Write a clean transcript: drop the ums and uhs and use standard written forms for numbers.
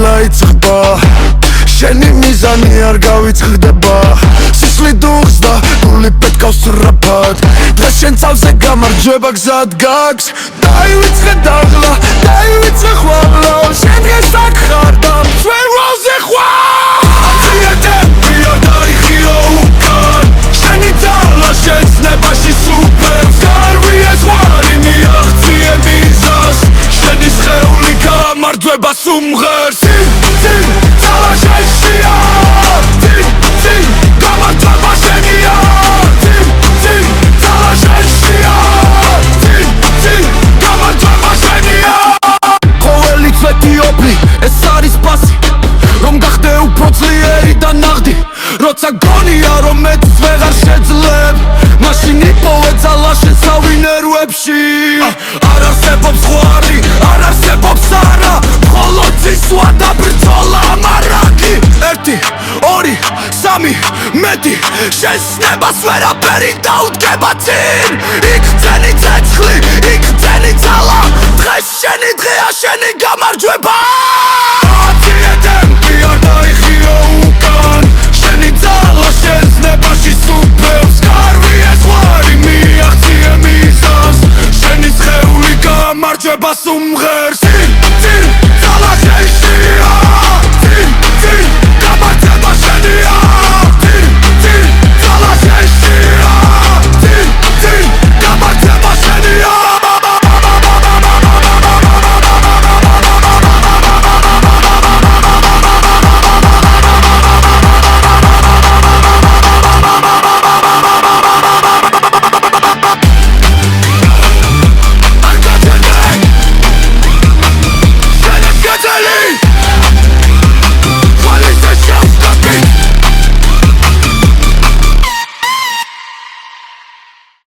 ველა იწყება შენი მიზანი არ გავიწყდება სისხლი დუხს და გული პეთქავს სწრაფად დღეს შენ ცავზე გამარჯვება გზად გაქვს დაივიწყე დაღლა დაივიწყე ხვალო შენ დღეს აქ ხარ და მწვერ ველზე ხვალ აცია ტემპია დაიხიო უკან შენი ძალა შეცნებაში სუპერ გარვია ზღვარი მიაღწიე მიზას შენი სხეული გამარჯვება სუმღერს წინ ძალა შეშია წინ გამარჯვება შენია წინ ძალა შეშია წინ გამარჯვება შენია ყოველი წვეთი ოფლი ეს არის პასი რომ გახდე უფრო ძლიერი და ნაღდი როცა გონია რომ მეც ვეღარ შეძლებ მაშინ იპოვე ძალა შენსავი ნერვებში არ არსებობს ზღვარი არ არსებობს არა მხოლოდ ზისვა და ბრძოლა მარაგი 1 2 3 მეტი შესნებას ვერაფერი დაუდგება წინ იქ ძენი ცეცხლი იქ ძენი ძალა დღეს შენი დღეა შენი გამარჯვება